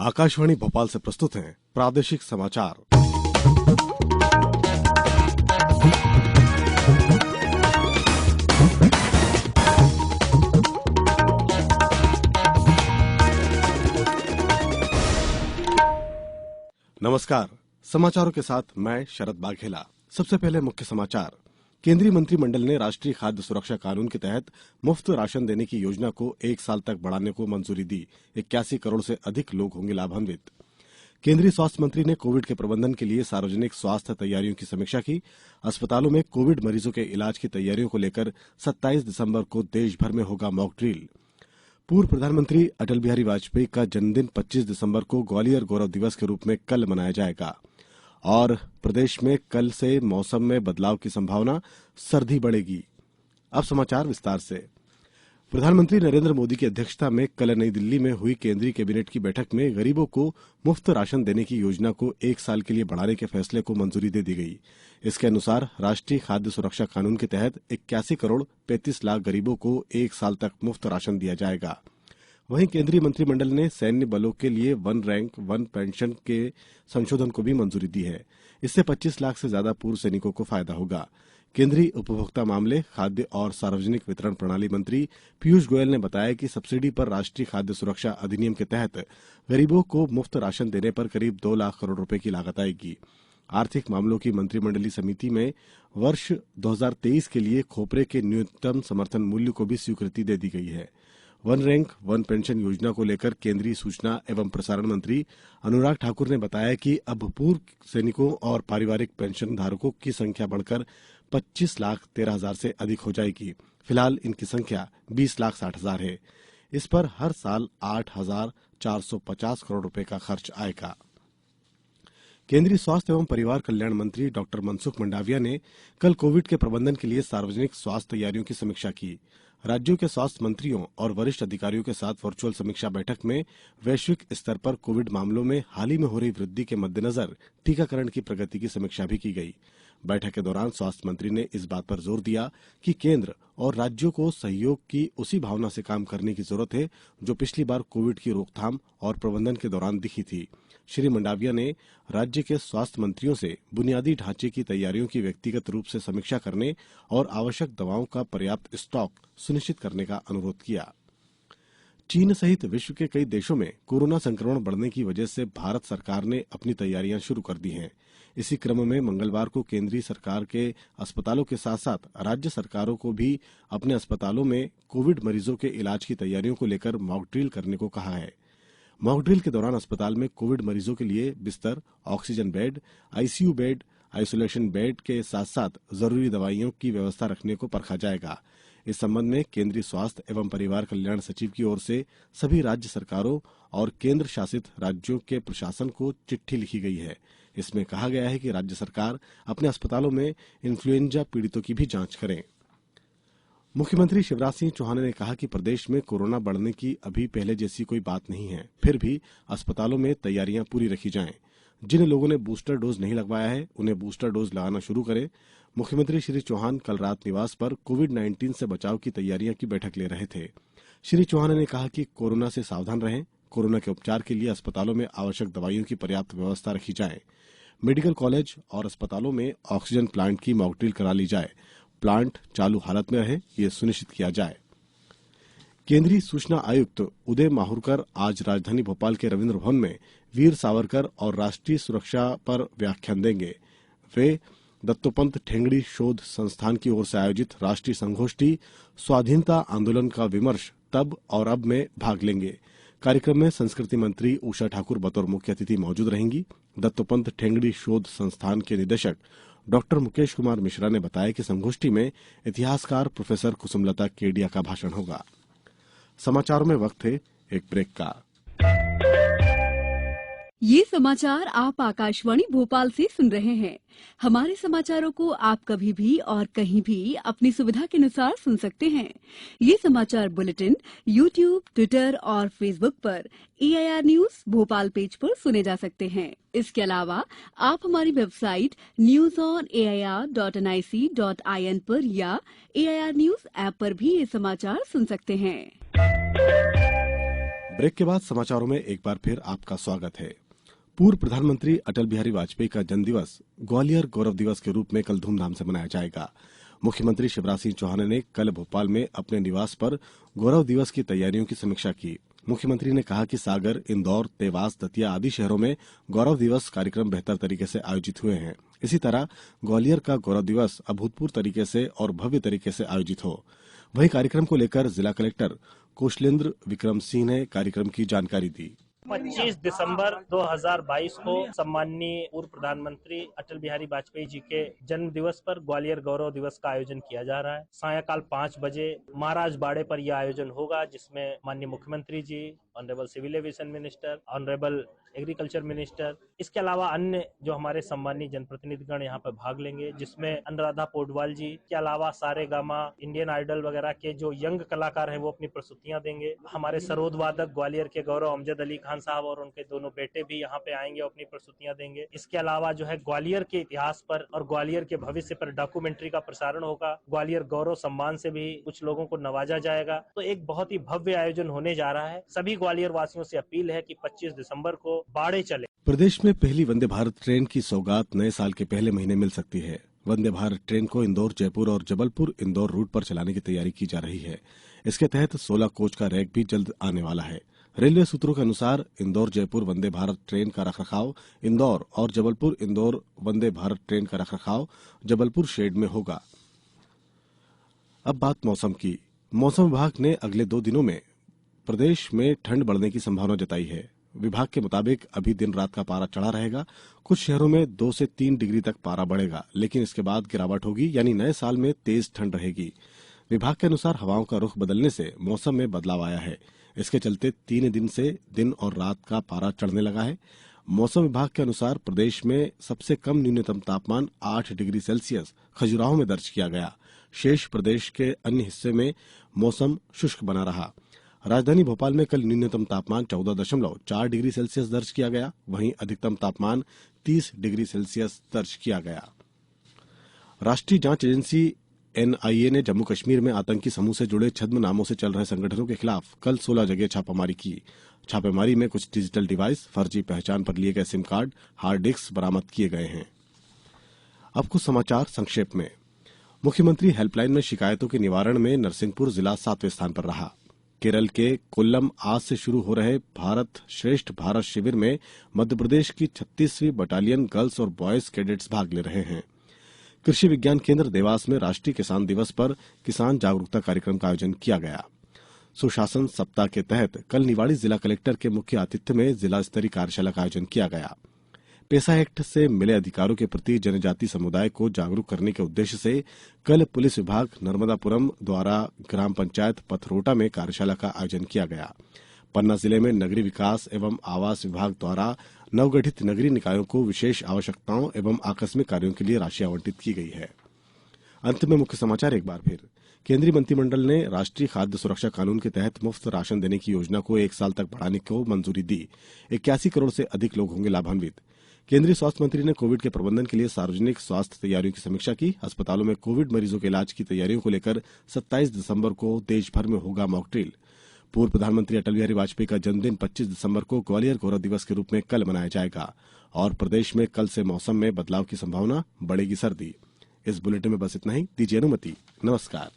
आकाशवाणी भोपाल से प्रस्तुत हैं प्रादेशिक समाचार। नमस्कार, समाचारों के साथ मैं शरद बाघेला। सबसे पहले मुख्य समाचार। केंद्रीय मंत्रिमंडल ने राष्ट्रीय खाद्य सुरक्षा कानून के तहत मुफ्त राशन देने की योजना को 1 साल तक बढ़ाने को मंजूरी दी। 81 करोड़ से अधिक लोग होंगे लाभान्वित। केंद्रीय स्वास्थ्य मंत्री ने कोविड के प्रबंधन के लिए सार्वजनिक स्वास्थ्य तैयारियों की समीक्षा की। अस्पतालों में कोविड मरीजों के इलाज की तैयारियों को लेकर 27 दिसंबर को देश भर में होगा मॉक ड्रिल। पूर्व प्रधानमंत्री अटल बिहारी वाजपेयी का जन्मदिन 25 दिसंबर को ग्वालियर गौरव दिवस के रूप में कल मनाया जाएगा। और प्रदेश में कल से मौसम में बदलाव की संभावना, सर्दी बढ़ेगी। अब समाचार विस्तार से। प्रधानमंत्री नरेंद्र मोदी की अध्यक्षता में कल नई दिल्ली में हुई केंद्रीय कैबिनेट की बैठक में गरीबों को मुफ्त राशन देने की योजना को 1 साल के लिए बढ़ाने के फैसले को मंजूरी दे दी गई। इसके अनुसार राष्ट्रीय खाद्य सुरक्षा कानून के तहत 81 करोड़ 35 लाख गरीबों को 1 साल तक मुफ्त राशन दिया जाएगा। वहीं केंद्रीय मंत्रिमंडल ने सैन्य बलों के लिए 1 रैंक 1 पेंशन के संशोधन को भी मंजूरी दी है। इससे 25 लाख से ज्यादा पूर्व सैनिकों को फायदा होगा। केंद्रीय उपभोक्ता मामले, खाद्य और सार्वजनिक वितरण प्रणाली मंत्री पीयूष गोयल ने बताया कि सब्सिडी पर राष्ट्रीय खाद्य सुरक्षा अधिनियम के तहत गरीबों को मुफ्त राशन देने पर करीब 2 लाख करोड़ रुपए की लागत आएगी। आर्थिक मामलों की मंत्रिमंडलीय समिति में वर्ष 2023 के लिए खोपरे के न्यूनतम समर्थन मूल्य को भी स्वीकृति दे दी गई है। 1 रैंक 1 पेंशन योजना को लेकर केंद्रीय सूचना एवं प्रसारण मंत्री अनुराग ठाकुर ने बताया कि अब पूर्व सैनिकों और पारिवारिक पेंशन धारकों की संख्या बढ़कर 25,13,000 से अधिक हो जाएगी। फिलहाल इनकी संख्या 20,60,000 है। इस पर हर साल 8,450 करोड़ रुपए का खर्च आएगा। केंद्रीय स्वास्थ्य एवं परिवार कल्याण मंत्री डॉक्टर मनसुख मंडाविया ने कल कोविड के प्रबंधन के लिए सार्वजनिक स्वास्थ्य तैयारियों की समीक्षा की। राज्यों के स्वास्थ्य मंत्रियों और वरिष्ठ अधिकारियों के साथ वर्चुअल समीक्षा बैठक में वैश्विक स्तर पर कोविड मामलों में हाल ही में हो रही वृद्धि के मद्देनजर टीकाकरण की प्रगति की समीक्षा भी की गई। बैठक के दौरान स्वास्थ्य मंत्री ने इस बात पर जोर दिया कि केंद्र और राज्यों को सहयोग की उसी भावना से काम करने की जरूरत है जो पिछली बार कोविड की रोकथाम और प्रबंधन के दौरान दिखी थी। श्री मंडाविया ने राज्य के स्वास्थ्य मंत्रियों से बुनियादी ढांचे की तैयारियों की व्यक्तिगत रूप से समीक्षा करने और आवश्यक दवाओं का पर्याप्त स्टॉक सुनिश्चित करने का अनुरोध किया। चीन सहित विश्व के कई देशों में कोरोना संक्रमण बढ़ने की वजह से भारत सरकार ने अपनी तैयारियां शुरू कर दी हैं। इसी क्रम में मंगलवार को केंद्रीय सरकार के अस्पतालों के साथ साथ राज्य सरकारों को भी अपने अस्पतालों में कोविड मरीजों के इलाज की तैयारियों को लेकर मॉक ड्रिल करने को कहा है। मॉक ड्रिल के दौरान अस्पताल में कोविड मरीजों के लिए बिस्तर, oxygen bed, ICU bed, isolation bed के साथ साथ जरूरी दवाइयों की व्यवस्था रखने को परखा जाएगा। इस संबंध में केंद्रीय स्वास्थ्य एवं परिवार कल्याण सचिव की ओर से सभी राज्य सरकारों और केंद्र शासित राज्यों के प्रशासन को चिट्ठी लिखी गई है। इसमें कहा गया है कि राज्य सरकार अपने अस्पतालों में इन्फ्लुएंजा पीड़ितों की भी जांच करें। मुख्यमंत्री शिवराज सिंह चौहान ने कहा कि प्रदेश में कोरोना बढ़ने की अभी पहले जैसी कोई बात नहीं है, फिर भी अस्पतालों में तैयारियां पूरी रखी जाएं। जिन लोगों ने बूस्टर डोज नहीं लगवाया है उन्हें बूस्टर डोज लगाना शुरू करें। मुख्यमंत्री श्री चौहान कल रात निवास पर कोविड-19 से बचाव की तैयारियां की बैठक ले रहे थे। श्री चौहान ने कहा कि कोरोना से सावधान रहें। कोरोना के उपचार के लिए अस्पतालों में आवश्यक दवाइयों की पर्याप्त व्यवस्था रखी जाए। मेडिकल कॉलेज और अस्पतालों में ऑक्सीजन प्लांट की मॉक ड्रिल करा ली जाए। प्लांट चालू हालत में रहे, ये सुनिश्चित किया जाए। केंद्रीय सूचना आयुक्त उदय माहुरकर आज राजधानी भोपाल के रविन्द्र भवन में वीर सावरकर और राष्ट्रीय सुरक्षा पर व्याख्यान देंगे। वे दत्तोपंत ठेंगड़ी शोध संस्थान की ओर से आयोजित राष्ट्रीय संगोष्ठी स्वाधीनता आंदोलन का विमर्श तब और अब में भाग लेंगे। कार्यक्रम में संस्कृति मंत्री उषा ठाकुर बतौर मुख्य अतिथि मौजूद रहेंगी। दत्तोपंत ठेंगड़ी शोध संस्थान के निदेशक डॉक्टर मुकेश कुमार मिश्रा ने बताया कि संगोष्ठी में इतिहासकार प्रोफेसर कुसुमलता केडिया का भाषण होगा। समाचारों में वक्त है एक ब्रेक का। ये समाचार आप आकाशवाणी भोपाल से सुन रहे हैं। हमारे समाचारों को आप कभी भी और कहीं भी अपनी सुविधा के अनुसार सुन सकते हैं। ये समाचार बुलेटिन YouTube, ट्विटर और फेसबुक पर AIR न्यूज भोपाल पेज पर सुने जा सकते हैं। इसके अलावा आप हमारी वेबसाइट newsonair.nic.in पर या AIR न्यूज ऐप पर भी ये समाचार सुन सकते हैं। ब्रेक के बाद समाचारों में एक बार फिर आपका स्वागत है। पूर्व प्रधानमंत्री अटल बिहारी वाजपेयी का जन्मदिवस ग्वालियर गौरव दिवस के रूप में कल धूमधाम से मनाया जाएगा। मुख्यमंत्री शिवराज सिंह चौहान ने कल भोपाल में अपने निवास पर गौरव दिवस की तैयारियों की समीक्षा की। मुख्यमंत्री ने कहा कि सागर, इंदौर, देवास, दतिया आदि शहरों में गौरव दिवस कार्यक्रम बेहतर तरीके से आयोजित हुए हैं। इसी तरह ग्वालियर का गौरव दिवस अभूतपूर्व तरीके से और भव्य तरीके से आयोजित हो। वहीं कार्यक्रम को लेकर जिला कलेक्टर कौशलेंद्र विक्रम सिंह ने कार्यक्रम की जानकारी दी। 25 दिसंबर 2022 को सम्माननीय पूर्व प्रधानमंत्री अटल बिहारी वाजपेयी जी के जन्म दिवस पर ग्वालियर गौरव दिवस का आयोजन किया जा रहा है। सायंकाल 5 बजे महाराज बाड़े पर यह आयोजन होगा, जिसमें माननीय मुख्यमंत्री ji, honourable civil aviation minister, honourable agriculture minister, इसके अलावा अन्य जो हमारे सम्मानीय जनप्रतिनिधिगण यहाँ पर भाग लेंगे, जिसमें अनुराधा पोडवाल जी के अलावा सारे गामा, इंडियन आइडल वगैरह के जो यंग कलाकार हैं वो अपनी प्रस्तुतियां देंगे। हमारे सरोद वादक ग्वालियर के गौरव अमजद अली खान साहब और उनके दोनों बेटे भी यहाँ पे आएंगे और अपनी प्रस्तुतियां देंगे। इसके अलावा जो है ग्वालियर के इतिहास पर और ग्वालियर के भविष्य पर डॉक्यूमेंट्री का प्रसारण होगा। ग्वालियर गौरव सम्मान से भी कुछ लोगों को नवाजा जाएगा। तो एक बहुत ही भव्य आयोजन होने जा रहा है। सभी ग्वालियर वासियों से अपील है कि 25 दिसंबर को बाड़े चले। प्रदेश में पहली वंदे भारत ट्रेन की सौगात नए साल के पहले महीने मिल सकती है। वंदे भारत ट्रेन को इंदौर, जयपुर और जबलपुर इंदौर रूट पर चलाने की तैयारी की जा रही है। इसके तहत 16 कोच का रैक भी जल्द आने वाला है। रेलवे सूत्रों के अनुसार इंदौर जयपुर वंदे भारत ट्रेन का रखरखाव इंदौर और जबलपुर इंदौर वंदे भारत ट्रेन का रखरखाव जबलपुर शेड में होगा। अब बात मौसम की। मौसम विभाग ने अगले 2 दिनों में प्रदेश में ठंड बढ़ने की संभावना जताई है। विभाग के मुताबिक अभी दिन रात का पारा चढ़ा रहेगा। कुछ शहरों में 2 से 3 डिग्री तक पारा बढ़ेगा, लेकिन इसके बाद गिरावट होगी, यानी नए साल में तेज ठंड रहेगी। विभाग के अनुसार हवाओं का रुख बदलने से मौसम में बदलाव आया है। इसके चलते 3 दिन से दिन और रात का पारा चढ़ने लगा है। मौसम विभाग के अनुसार प्रदेश में सबसे कम न्यूनतम तापमान 8 डिग्री सेल्सियस खजुराहो में दर्ज किया गया। शेष प्रदेश के अन्य हिस्से में मौसम शुष्क बना रहा। राजधानी भोपाल में कल न्यूनतम तापमान 14.4 डिग्री सेल्सियस दर्ज किया गया। वहीं अधिकतम तापमान 30 डिग्री सेल्सियस दर्ज किया गया। राष्ट्रीय जांच एजेंसी एनआईए ने जम्मू कश्मीर में आतंकी समूह से जुड़े छद्म नामों से चल रहे संगठनों के खिलाफ कल 16 जगह छापामारी की। छापेमारी में कुछ डिजिटल डिवाइस, फर्जी पहचान पर लिए गए सिम कार्ड, हार्ड डिस्क बरामद किए गए हैं। अब कुछ समाचार संक्षेप में। मुख्यमंत्री हेल्पलाइन में शिकायतों के निवारण में नरसिंहपुर जिला 7वें स्थान पर रहा। केरल के कोल्लम आज से शुरू हो रहे भारत श्रेष्ठ भारत शिविर में मध्यप्रदेश की 36वीं बटालियन गर्ल्स और बॉयज कैडेट्स भाग ले रहे हैं। कृषि विज्ञान केंद्र देवास में राष्ट्रीय किसान दिवस पर किसान जागरूकता कार्यक्रम का आयोजन किया गया। सुशासन सप्ताह के तहत कल निवाड़ी जिला कलेक्टर के मुख्य आतिथ्य में जिला स्तरीय कार्यशाला का आयोजन किया गया। पेसा एक्ट से मिले अधिकारों के प्रति जनजातीय समुदाय को जागरूक करने के उद्देश्य से कल पुलिस विभाग नर्मदापुरम द्वारा ग्राम पंचायत पथरोटा में कार्यशाला का आयोजन किया गया। पन्ना जिले में नगरीय विकास एवं आवास विभाग द्वारा नवगठित नगरीय निकायों को विशेष आवश्यकताओं एवं आकस्मिक कार्यों के लिए राशि आवंटित की गई है। अंत में मुख्य समाचार एक बार फिर। केंद्रीय मंत्रिमंडल ने राष्ट्रीय खाद्य सुरक्षा कानून के तहत मुफ्त राशन देने की योजना को 1 साल तक बढ़ाने को मंजूरी दी। 81 करोड़ से अधिक लोग होंगे लाभान्वित। केंद्रीय स्वास्थ्य मंत्री ने कोविड के प्रबंधन के लिए सार्वजनिक स्वास्थ्य तैयारियों की समीक्षा की। अस्पतालों में कोविड मरीजों के इलाज की तैयारियों को लेकर 27 दिसंबर को देश भर में होगा मॉक ड्रिल। पूर्व प्रधानमंत्री अटल बिहारी वाजपेयी का जन्मदिन 25 दिसंबर को ग्वालियर गौरव दिवस के रूप में कल मनाया जाएगा। और प्रदेश में कल से मौसम में बदलाव की संभावना, बढ़ेगी सर्दी। इस बुलेटिन में बस इतना ही। दीजिए अनुमति। नमस्कार।